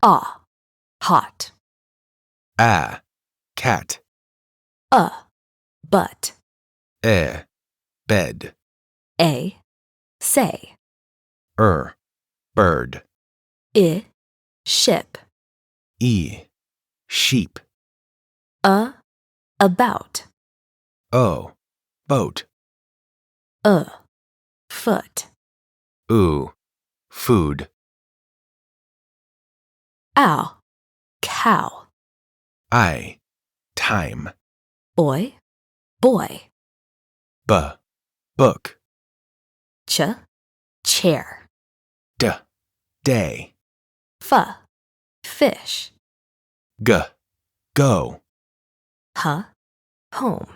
Ah, hot. Cat. But. Bed. Say. Bird. Ship. Sheep. About. Boat. Foot. Food. Ow, cow. Time. Boy. Book. Chair. Day. Fish. Go. Home.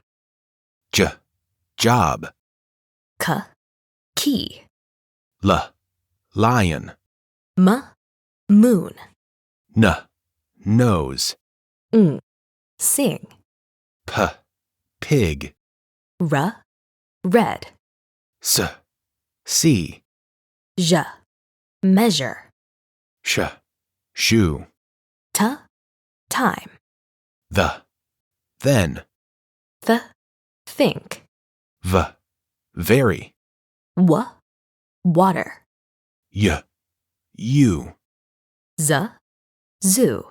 Job. Key. Lion. Moon. Nose. Sing. Pig. Red. See. Measure. Shoe. Time. Then. Think. Very. Water. You. Zoo.